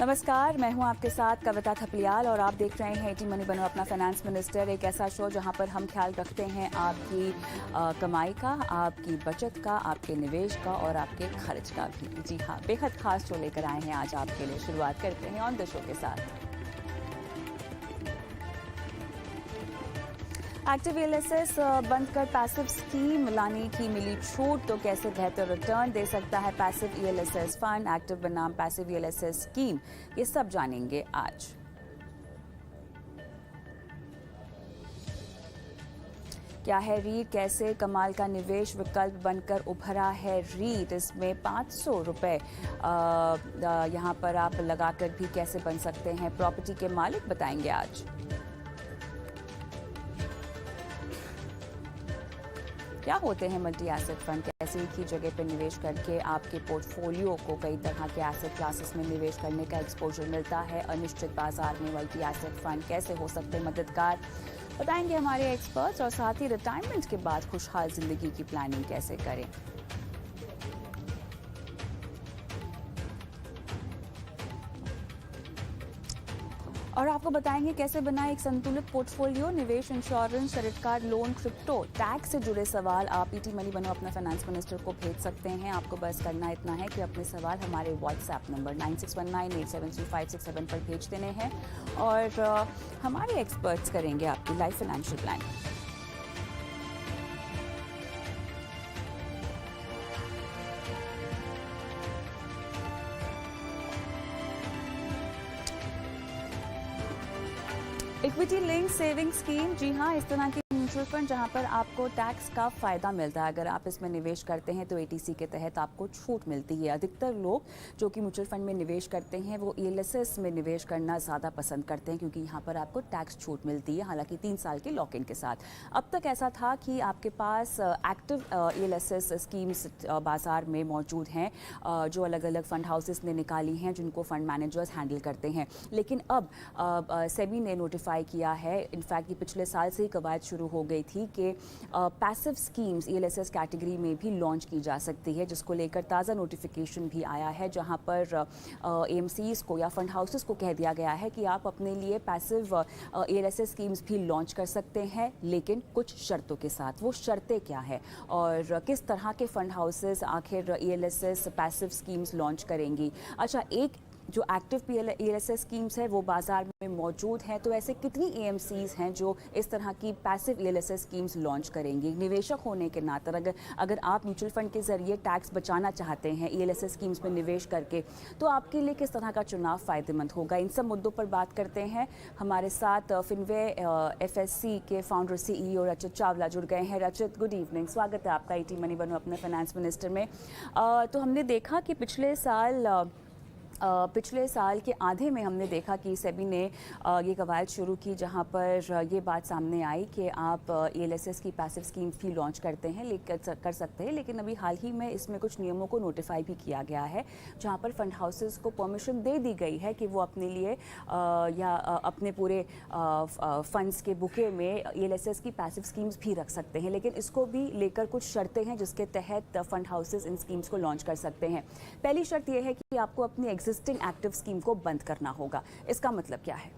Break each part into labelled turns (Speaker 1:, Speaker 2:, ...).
Speaker 1: नमस्कार, मैं हूं आपके साथ कविता थपलियाल और आप देख रहे हैं एटी मनी बनो अपना फाइनेंस मिनिस्टर, एक ऐसा शो जहां पर हम ख्याल रखते हैं आपकी कमाई का, आपकी बचत का, आपके निवेश का और आपके खर्च का भी। जी हाँ, बेहद खास शो लेकर आए हैं आज आपके लिए। शुरुआत करते हैं ऑन द शो के साथ। एक्टिव ईएलएसएस बंद कर पैसिव स्कीम लाने की मिली छूट, तो कैसे बेहतर रिटर्न दे सकता है पैसिव ईएलएसएस फंड, एक्टिव बनाम पैसिव ईएलएसएस स्कीम, ये सब जानेंगे आज। क्या है रीट, कैसे कमाल का निवेश विकल्प बनकर उभरा है रीट। इसमें 500 रुपये यहाँ पर आप लगाकर भी कैसे बन सकते हैं प्रॉपर्टी के मालिक, बताएंगे आज। क्या होते हैं मल्टी एसेट फंड, कैसे एक ही जगह पर निवेश करके आपके पोर्टफोलियो को कई तरह के एसेट क्लासेस में निवेश करने का एक्सपोजर मिलता है। अनिश्चित बाजार में मल्टी एसेट फंड कैसे हो सकते हैं मददगार, बताएंगे हमारे एक्सपर्ट्स। और साथ ही रिटायरमेंट के बाद खुशहाल जिंदगी की प्लानिंग कैसे करें। और आपको बताएंगे कैसे बनाएं एक संतुलित पोर्टफोलियो, निवेश, insurance, credit card, loan, crypto, tax से जुड़े सवाल आप ईटी मनी बनो अपना फाइनेंस मिनिस्टर को भेज सकते हैं। आपको बस करना इतना है कि अपने सवाल हमारे व्हाट्सएप नंबर 9619873567 पर भेज देने हैं और हमारे एक्सपर्ट्स करेंगे आपकी life financial planning. Equity link saving scheme, जी हाँ, इस तरह की म्यूचुअल फंड जहां पर आपको टैक्स का फायदा मिलता है। अगर आप इसमें निवेश करते हैं तो एटीसी के तहत आपको छूट मिलती है। अधिकतर लोग जो कि म्यूचुअल फंड में निवेश करते हैं वो ईएलएसएस में निवेश करना ज़्यादा पसंद करते हैं क्योंकि यहाँ पर आपको टैक्स छूट मिलती है, हालांकि 3 साल के लॉक इन के साथ। अब तक ऐसा था कि आपके पास एक्टिव ईएलएसएस स्कीम्स बाजार में मौजूद हैं जो अलग अलग फंड हाउसेस ने निकाली हैं, जिनको फंड मैनेजर्स हैंडल करते हैं। लेकिन अब सेबी ने नोटिफाई किया है, इनफैक्ट ये पिछले साल से ही कवायद शुरू हो गई थी कि पैसिव स्कीम्स ईएलएसएस कैटेगरी में भी लॉन्च की जा सकती है, जिसको लेकर ताज़ा नोटिफिकेशन भी आया है, जहां पर एएमसीज को या फंड हाउसेस को कह दिया गया है कि आप अपने लिए पैसिव ईएलएसएस स्कीम्स भी लॉन्च कर सकते हैं, लेकिन कुछ शर्तों के साथ। वो शर्तें क्या है और किस तरह के फंड हाउसेस आखिर ईएलएसएस पैसिव स्कीम्स लॉन्च करेंगी। अच्छा, एक जो एक्टिव ईएलएसएस स्कीम्स है वो बाजार में मौजूद हैं, तो ऐसे कितनी एएमसीज हैं जो इस तरह की पैसिव ईएलएसएस स्कीम्स लॉन्च करेंगी। निवेशक होने के नाते अगर आप म्यूचुअल फंड के जरिए टैक्स बचाना चाहते हैं ईएलएसएस स्कीम्स में निवेश करके, तो आपके लिए किस तरह का चुनाव फायदेमंद होगा। इन सब मुद्दों पर बात करते हैं। हमारे साथ फिनवे एफएससी के फाउंडर सीईओ रचित चावला जुड़ गए हैं। रचित, गुड इवनिंग, स्वागत है आपका ईटी मनी बनो अपने फाइनेंस मिनिस्टर में। तो हमने देखा कि पिछले साल के आधे में हमने देखा कि सेबी ने ये कवायद शुरू की, जहां पर ये बात सामने आई कि आप ईएलएसएस की पैसिव स्कीम्स भी लॉन्च करते हैं कर सकते हैं। लेकिन अभी हाल ही में इसमें कुछ नियमों को नोटिफाई भी किया गया है, जहां पर फंड हाउसेस को परमिशन दे दी गई है कि वो अपने लिए या अपने पूरे फंड्स के बुके में ईएलएसएस की पैसिव स्कीम्स भी रख सकते हैं। लेकिन इसको भी लेकर कुछ शर्तें हैं जिसके तहत फंड हाउसेस इन स्कीम्स को लॉन्च कर सकते हैं। पहली शर्त यह है कि आपको अपनी एग्जिस्टिंग एक्टिव स्कीम को बंद करना होगा। इसका मतलब क्या है?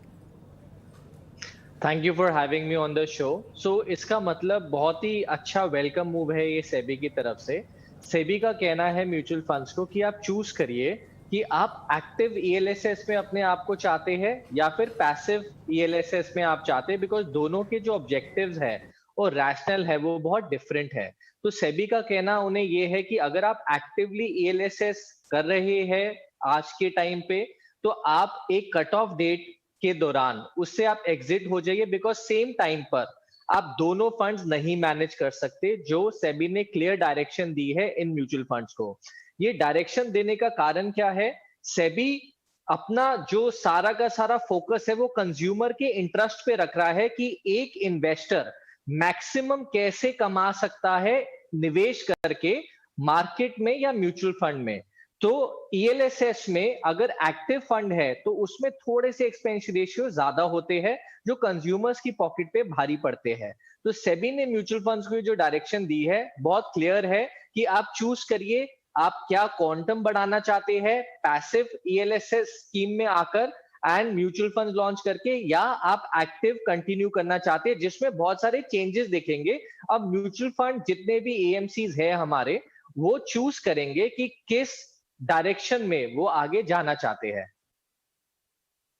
Speaker 2: Thank you for having me on the show. So इसका मतलब बहुत ही अच्छा वेलकम मूव है ये सेबी की तरफ से। सेबी का कहना है म्यूचुअल फंड्स को कि आप चूज करिए कि आप एक्टिव ईएलएसएस में अपने आप को चाहते हैं या फिर पैसिव ईएलएसएस में आप चाहते हैं, बिकॉज दोनों के जो ऑब्जेक्टिव्स है और रैशनल है वो बहुत डिफरेंट है। तो सेबी का कहना उन्हें ये है कि अगर आप एक्टिवली ईएलएसएस कर रहे हैं आज के टाइम पे, तो आप एक कट ऑफ डेट के दौरान उससे आप एग्जिट हो जाइए, बिकॉज सेम टाइम पर आप दोनों फंड्स नहीं मैनेज कर सकते, जो सेबी ने क्लियर डायरेक्शन दी है इन म्यूचुअल फंड्स को। ये डायरेक्शन देने का कारण क्या है? सेबी अपना जो सारा का सारा फोकस है वो कंज्यूमर के इंटरेस्ट पे रख रहा है कि एक इन्वेस्टर मैक्सिमम कैसे कमा सकता है निवेश करके मार्केट में या म्यूचुअल फंड में। तो ईएलएसएस में अगर एक्टिव फंड है तो उसमें थोड़े से एक्सपेंस रेशियो ज्यादा होते हैं जो कंज्यूमर्स की पॉकेट पे भारी पड़ते हैं। तो सेबी ने म्यूचुअल फंड्स को जो डायरेक्शन दी है बहुत क्लियर है कि आप चूज करिए आप क्या क्वांटम बढ़ाना चाहते हैं पैसिव ईएलएसएस स्कीम में आकर एंड म्यूचुअल फंड लॉन्च करके, या आप एक्टिव कंटिन्यू करना चाहते हैं जिसमें बहुत सारे चेंजेस देखेंगे। अब म्यूचुअल फंड जितने भी एएमसीज है हमारे, वो चूज करेंगे कि किस डायरेक्शन में वो आगे जाना चाहते हैं।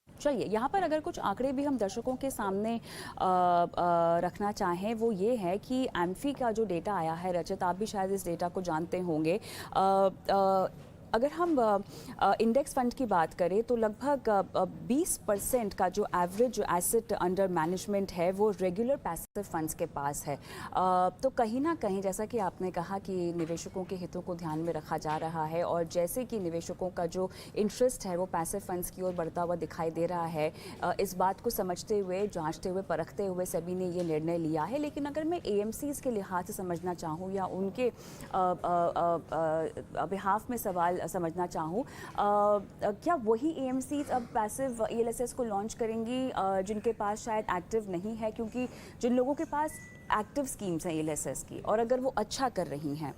Speaker 1: चलिए, यहाँ पर अगर कुछ आंकड़े भी हम दर्शकों के सामने रखना चाहें, वो ये है कि एम्फी का जो डेटा आया है, रजत आप भी शायद इस डेटा को जानते होंगे। अगर हम इंडेक्स फंड की बात करें तो लगभग 20% का जो एवरेज एसेट अंडर मैनेजमेंट है वो रेगुलर पैसिव फंड्स के पास है। तो कहीं ना कहीं जैसा कि आपने कहा कि निवेशकों के हितों को ध्यान में रखा जा रहा है, और जैसे कि निवेशकों का जो इंटरेस्ट है वो पैसिव फंड्स की ओर बढ़ता हुआ दिखाई दे रहा है, इस बात को समझते हुए, जांचते हुए, परखते हुए सेबी ने ये निर्णय लिया है। लेकिन अगर मैं एएमसीज के लिहाज से समझना चाहूँ या उनके बिहाफ में सवाल समझना चाहूँ, क्या वही एएमसीज अब पैसिव ईएलएसएस को लॉन्च करेंगी जिनके पास शायद एक्टिव नहीं है? क्योंकि जिन लोगों के पास एक्टिव स्कीम्स हैं ईएलएसएस की, और अगर वो अच्छा कर रही हैं,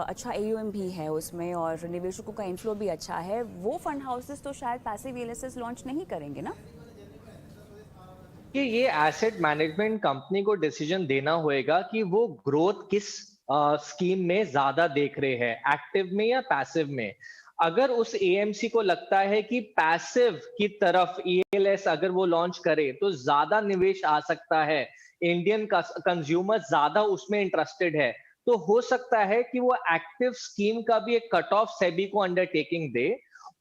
Speaker 1: अच्छा एयूएम भी है उसमें और निवेशकों का इनफ्लो भी अच्छा है, वो फंड हाउसेस तो शायद पैसिव ईएलएसएस लॉन्च नहीं करेंगे ना?
Speaker 2: कि ये एसेट मैनेजमेंट कंपनी को डिसीजन देना होएगा कि वो ग्रोथ किस स्कीम में ज्यादा देख रहे हैं, एक्टिव में या पैसिव में। अगर उस एएमसी को लगता है कि पैसिव की तरफ ईएलएस अगर वो लॉन्च करे तो ज्यादा निवेश आ सकता है, इंडियन कंज्यूमर ज्यादा उसमें इंटरेस्टेड है, तो हो सकता है कि वो एक्टिव स्कीम का भी एक कट ऑफ सेबी को अंडरटेकिंग दे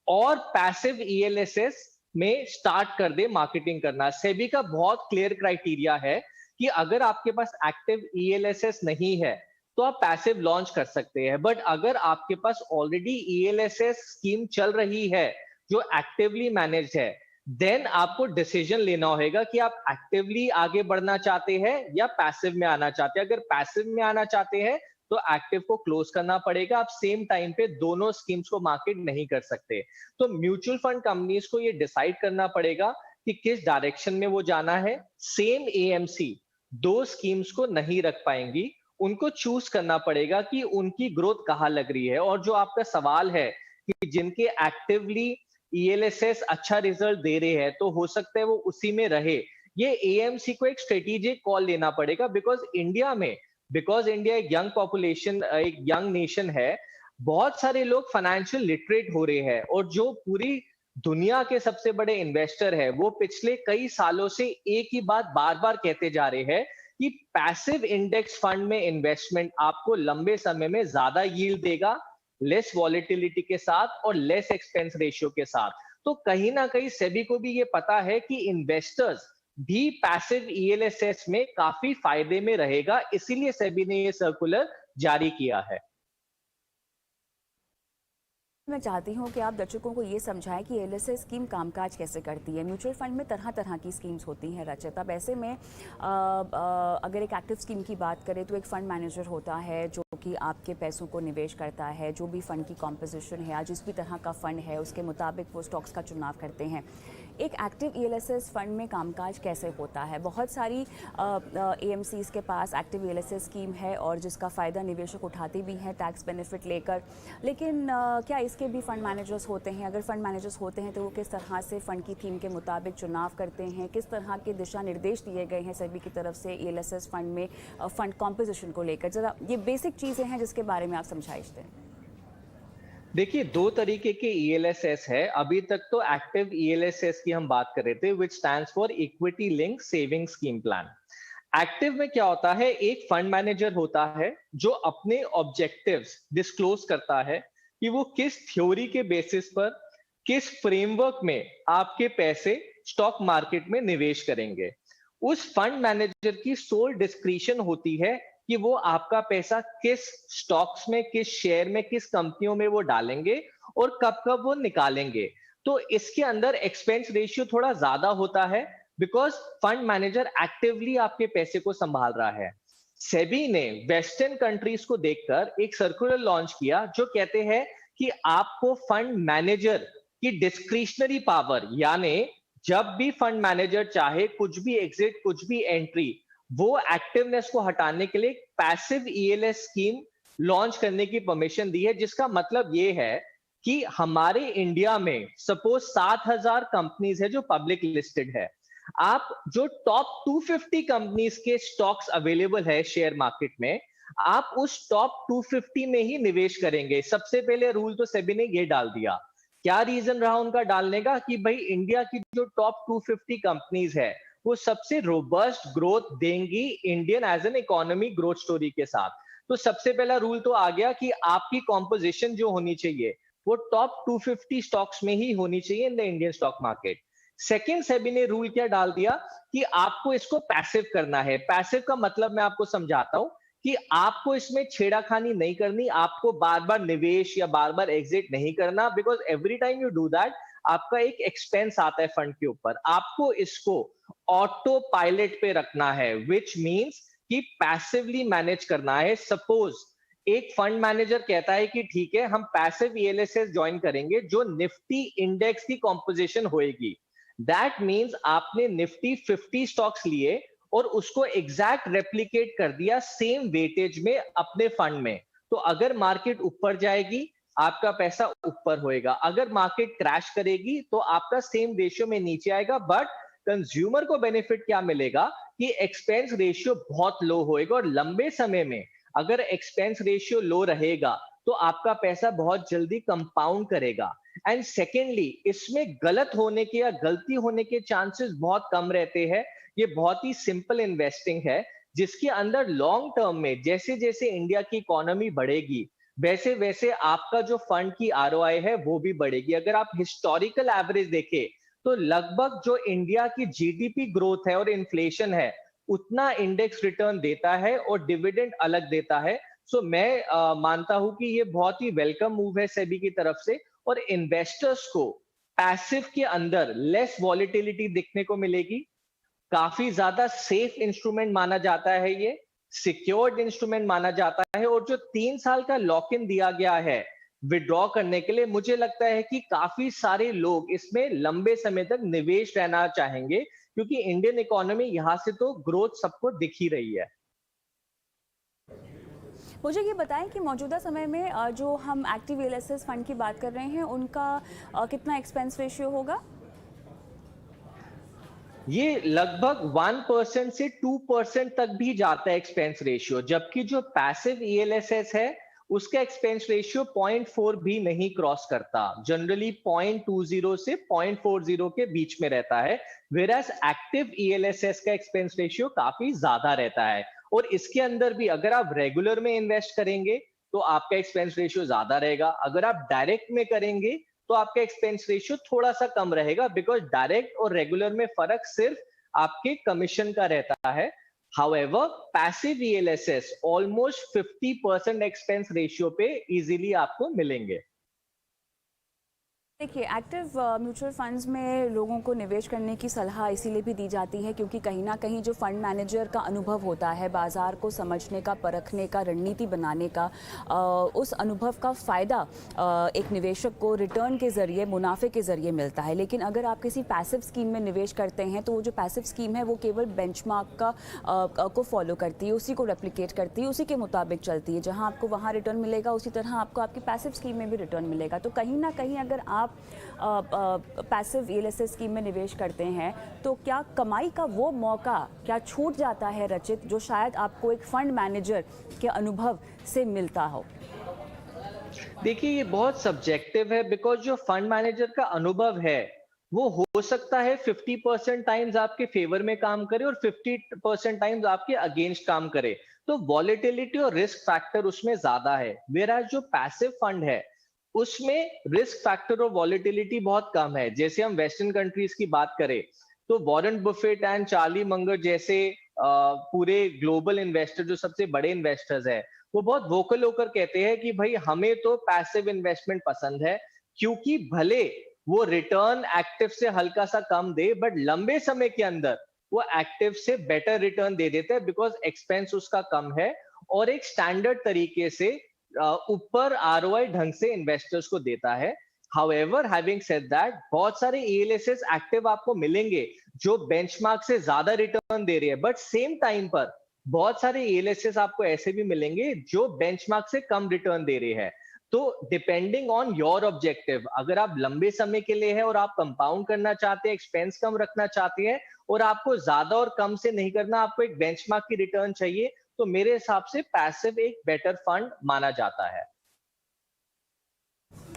Speaker 2: और पैसिव ईएलएसएस में स्टार्ट कर दे मार्केटिंग करना। सेबी का बहुत क्लियर क्राइटेरिया है कि अगर आपके पास एक्टिव ईएलएसएस नहीं है तो आप पैसिव लॉन्च कर सकते हैं, बट अगर आपके पास ऑलरेडी ईएलएसएस स्कीम चल रही है जो एक्टिवली मैनेज्ड है, देन आपको डिसीजन लेना होगा कि आप एक्टिवली आगे बढ़ना चाहते हैं या पैसिव में आना चाहते हैं। अगर पैसिव में आना चाहते हैं तो एक्टिव को क्लोज करना पड़ेगा। आप सेम टाइम पे दोनों स्कीम्स को मार्केट नहीं कर सकते। तो म्यूचुअल फंड कंपनीज को ये डिसाइड करना पड़ेगा कि किस डायरेक्शन में वो जाना है। सेम एएमसी दो स्कीम्स को नहीं रख पाएंगी, उनको चूज करना पड़ेगा कि उनकी ग्रोथ कहाँ लग रही है। और जो आपका सवाल है कि जिनके एक्टिवली ईएलएसएस अच्छा रिजल्ट दे रहे हैं तो हो सकता है वो उसी में रहे, ये एएमसी को एक स्ट्रेटेजिक कॉल लेना पड़ेगा। बिकॉज इंडिया एक यंग पॉपुलेशन, एक यंग नेशन है, बहुत सारे लोग फाइनेंशियल लिटरेट हो रहे हैं, और जो पूरी दुनिया के सबसे बड़े इन्वेस्टर है वो पिछले कई सालों से एक ही बात बार बार कहते जा रहे हैं कि पैसिव इंडेक्स फंड में इन्वेस्टमेंट आपको लंबे समय में ज्यादा यील्ड देगा, लेस वॉलेटिलिटी के साथ और लेस एक्सपेंस रेशियो के साथ। तो कहीं ना कहीं सेबी को भी ये पता है कि इन्वेस्टर्स भी पैसिव ईएलएसएस में काफी फायदे में रहेगा, इसीलिए सेबी ने ये सर्कुलर जारी किया है।
Speaker 1: मैं चाहती हूँ कि आप दर्शकों को ये समझाएं कि एलएसएस स्कीम कामकाज कैसे करती है। म्यूचुअल फंड में तरह तरह की स्कीम्स होती हैं रचित। अब ऐसे में अगर एक एक्टिव स्कीम की बात करें तो एक फ़ंड मैनेजर होता है जो कि आपके पैसों को निवेश करता है। जो भी फ़ंड की कॉम्पोजिशन है या जिस भी तरह का फ़ंड है उसके मुताबिक वो स्टॉक्स का चुनाव करते हैं। एक एक्टिव ईएलएसएस फंड में कामकाज कैसे होता है? बहुत सारी एएमसीज के पास एक्टिव ईएलएसएस स्कीम है और जिसका फ़ायदा निवेशक उठाते भी हैं टैक्स बेनिफिट लेकर। लेकिन क्या इसके भी फ़ंड मैनेजर्स होते हैं? अगर फ़ंड मैनेजर्स होते हैं तो वो किस तरह से फ़ंड की थीम के मुताबिक चुनाव करते हैं? किस तरह के दिशा निर्देश दिए गए हैं सेबी की तरफ से ईएलएसएस फंड में फ़ंड कॉम्पोजिशन को लेकर? ज़रा ये बेसिक चीज़ें हैं जिसके बारे में आप समझाइश दें।
Speaker 2: देखिए, दो तरीके के ईएलएसएस है। अभी तक तो एक्टिव ईएलएसएस की हम बात कर रहे थे, विच stands for equity link saving scheme plan. Active में क्या होता है, एक फंड मैनेजर होता है जो अपने ऑब्जेक्टिव्स डिस्क्लोज करता है कि वो किस थ्योरी के बेसिस पर, किस फ्रेमवर्क में आपके पैसे स्टॉक मार्केट में निवेश करेंगे। उस फंड मैनेजर की सोल डिस्क्रिशन होती है कि वो आपका पैसा किस स्टॉक्स में, किस शेयर में, किस कंपनियों में वो डालेंगे और कब कब वो निकालेंगे। तो इसके अंदर एक्सपेंस रेशियो थोड़ा ज्यादा होता है बिकॉज फंड मैनेजर एक्टिवली आपके पैसे को संभाल रहा है। सेबी ने वेस्टर्न कंट्रीज को देखकर एक सर्कुलर लॉन्च किया जो कहते हैं कि आपको फंड मैनेजर की डिस्क्रिशनरी पावर, यानी जब भी फंड मैनेजर चाहे कुछ भी एग्जिट, कुछ भी एंट्री, वो एक्टिवनेस को हटाने के लिए पैसिव ईएलएस स्कीम लॉन्च करने की परमिशन दी है, जिसका मतलब ये है कि हमारे इंडिया में सपोज 7,000 कंपनीज है जो पब्लिक लिस्टेड है। आप जो टॉप 250 कंपनीज के स्टॉक्स अवेलेबल है शेयर मार्केट में, आप उस टॉप 250 में ही निवेश करेंगे। सबसे पहले रूल तो सेबी ने ये डाल दिया। क्या रीजन रहा उनका डालने का? कि भाई इंडिया की जो टॉप 250 कंपनीज है वो सबसे रोबस्ट ग्रोथ देंगी Indian as an economy growth story के साथ। तो सबसे पहला रूल तो आ गया कि आपकी कॉम्पोजिशन जो होनी चाहिए वो टॉप 250 स्टॉक्स में ही होनी चाहिए in the Indian stock market. Second, SEBI ने रूल क्या डाल दिया कि आपको इसको पैसिव करना है। पैसिव का मतलब मैं आपको समझाता हूं कि आपको इसमें छेड़ाखानी नहीं करनी, आपको बार बार निवेश या बार बार एग्जिट नहीं करना, because every time you do that आपका एक एक्सपेंस आता है फंड के ऊपर। आपको इसको ऑटो पायलट पे रखना है, विच मीन्स कि पैसिवली मैनेज करना है। सपोज एक फंड मैनेजर कहता है कि ठीक है हम पैसिव ईएलएसएस ज्वाइन करेंगे जो निफ्टी इंडेक्स की कॉम्पोजिशन होएगी। दैट मीन्स आपने निफ्टी 50 स्टॉक्स लिए और उसको एग्जैक्ट रेप्लिकेट कर दिया सेम वेटेज में अपने फंड में। तो अगर मार्केट ऊपर जाएगी आपका पैसा ऊपर होएगा, अगर मार्केट क्रैश करेगी तो आपका सेम रेशियो में नीचे आएगा। बट कंज्यूमर को बेनिफिट क्या मिलेगा कि एक्सपेंस रेशियो बहुत लो होएगा, और लंबे समय में अगर एक्सपेंस रेशियो लो रहेगा तो आपका पैसा बहुत जल्दी कंपाउंड करेगा। एंड सेकेंडली, इसमें गलत होने के या गलती होने के चांसेस बहुत कम रहते हैं। ये बहुत ही सिंपल इन्वेस्टिंग है जिसके अंदर लॉन्ग टर्म में जैसे जैसे इंडिया की इकोनॉमी बढ़ेगी वैसे वैसे आपका जो फंड की आरओआई है वो भी बढ़ेगी। अगर आप हिस्टोरिकल एवरेज देखें तो लगभग जो इंडिया की जीडीपी ग्रोथ है और इन्फ्लेशन है उतना इंडेक्स रिटर्न देता है और डिविडेंड अलग देता है। सो मैं मानता हूं कि ये बहुत ही वेलकम मूव है सेबी की तरफ से, और इन्वेस्टर्स को पैसिव के अंदर लेस वॉलिटिलिटी दिखने को मिलेगी। काफी ज्यादा सेफ इंस्ट्रूमेंट माना जाता है, ये सिक्योर्ड इंस्ट्रूमेंट माना जाता है, और जो 3 साल का लॉक इन दिया गया है विड्रॉ करने के लिए, मुझे लगता है कि काफी सारे लोग इसमें लंबे समय तक निवेश रहना चाहेंगे, क्योंकि इंडियन इकोनॉमी यहां से तो ग्रोथ सबको दिख ही रही है।
Speaker 1: मुझे ये बताएं कि मौजूदा समय में जो हम एक्टिव ईएलएसएस फंड की बात कर रहे हैं उनका कितना एक्सपेंस रेशियो होगा?
Speaker 2: ये लगभग 1% से 2% तक भी जाता है एक्सपेंस रेशियो, जबकि जो पैसिव ईएलएसएस है उसका एक्सपेंस रेशियो 0.4 भी नहीं क्रॉस करता। जनरली 0.20 से 0.40 के बीच में रहता है, वेरास एक्टिव ईएलएसएस का एक्सपेंस रेशियो काफी ज्यादा रहता है। और इसके अंदर भी अगर आप रेगुलर में इन्वेस्ट करेंगे तो आपका एक्सपेंस रेशियो ज्यादा रहेगा, अगर आप डायरेक्ट में करेंगे तो आपका एक्सपेंस रेशियो थोड़ा सा कम रहेगा, बिकॉज डायरेक्ट और रेगुलर में फर्क सिर्फ आपके कमीशन का रहता है। However, passive ELSS almost 50% expense ratio पे इजीली आपको मिलेंगे।
Speaker 1: देखिए, एक्टिव म्यूचुअल फंड्स में लोगों को निवेश करने की सलाह इसीलिए भी दी जाती है क्योंकि कहीं ना कहीं जो फंड मैनेजर का अनुभव होता है बाज़ार को समझने का, परखने का, रणनीति बनाने का, उस अनुभव का फ़ायदा एक निवेशक को रिटर्न के ज़रिए, मुनाफे के ज़रिए मिलता है। लेकिन अगर आप किसी पैसिव स्कीम में निवेश करते हैं तो वो जो पैसिव स्कीम है वो केवल बेंचमार्क को फॉलो करती है, उसी को रेप्लिकेट करती है, उसी के मुताबिक चलती है। जहाँ आपको वहाँ रिटर्न मिलेगा उसी तरह आपको आपकी पैसिव स्कीम में भी रिटर्न मिलेगा। तो कहीं ना कहीं अगर आप पैसिव ईएलएसएस स्कीम में निवेश करते हैं तो क्या कमाई का वो मौका क्या छूट जाता है रचित, जो शायद आपको एक फंड मैनेजर के अनुभव से मिलता हो?
Speaker 2: देखिए, ये बहुत सब्जेक्टिव है, बिकॉज जो फंड मैनेजर का अनुभव है वो हो सकता है 50% टाइम्स आपके फेवर में काम करे और 50% टाइम्स आपके अगेंस्ट काम करे। तो वॉलेटिलिटी और रिस्क फैक्टर उसमें ज्यादा है, वेराज जो पैसिव फंड है उसमें रिस्क फैक्टर और वॉलेटिलिटी बहुत कम है। जैसे हम वेस्टर्न कंट्रीज की बात करें तो Warren Buffett and Charlie Munger जैसे पूरे ग्लोबल इन्वेस्टर जो सबसे बड़े इन्वेस्टर्स है वो बहुत वोकल होकर कहते हैं कि भाई हमें तो पैसिव इन्वेस्टमेंट पसंद है, क्योंकि भले वो रिटर्न एक्टिव से हल्का सा कम दे बट लंबे समय के अंदर वो एक्टिव से बेटर रिटर्न दे देता है, बिकॉज एक्सपेंस उसका कम है और एक स्टैंडर्ड तरीके से ऊपर आरओआई ढंग से इन्वेस्टर्स को देता है। हाउएवर, हैविंग सेड दैट, बहुत सारे ईएलएसएस एक्टिव आपको मिलेंगे जो बेंचमार्क से ज्यादा रिटर्न दे रहे हैं, बट सेम टाइम पर बहुत सारे ईएलएसएस आपको ऐसे भी मिलेंगे जो बेंचमार्क से कम रिटर्न दे रहे हैं। तो डिपेंडिंग ऑन योर ऑब्जेक्टिव, अगर आप लंबे समय के लिए है और आप कंपाउंड करना चाहते हैं, एक्सपेंस कम रखना चाहते हैं और आपको ज्यादा और कम से नहीं करना, आपको एक बेंचमार्क की रिटर्न चाहिए, तो मेरे हिसाब से पैसिव एक बेटर फंड माना जाता है।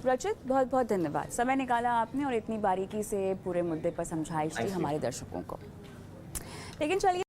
Speaker 1: रचित, बहुत बहुत धन्यवाद, समय निकाला आपने और इतनी बारीकी से पूरे मुद्दे पर समझाइश दी
Speaker 2: Thank you.
Speaker 1: हमारे दर्शकों को। लेकिन चलिए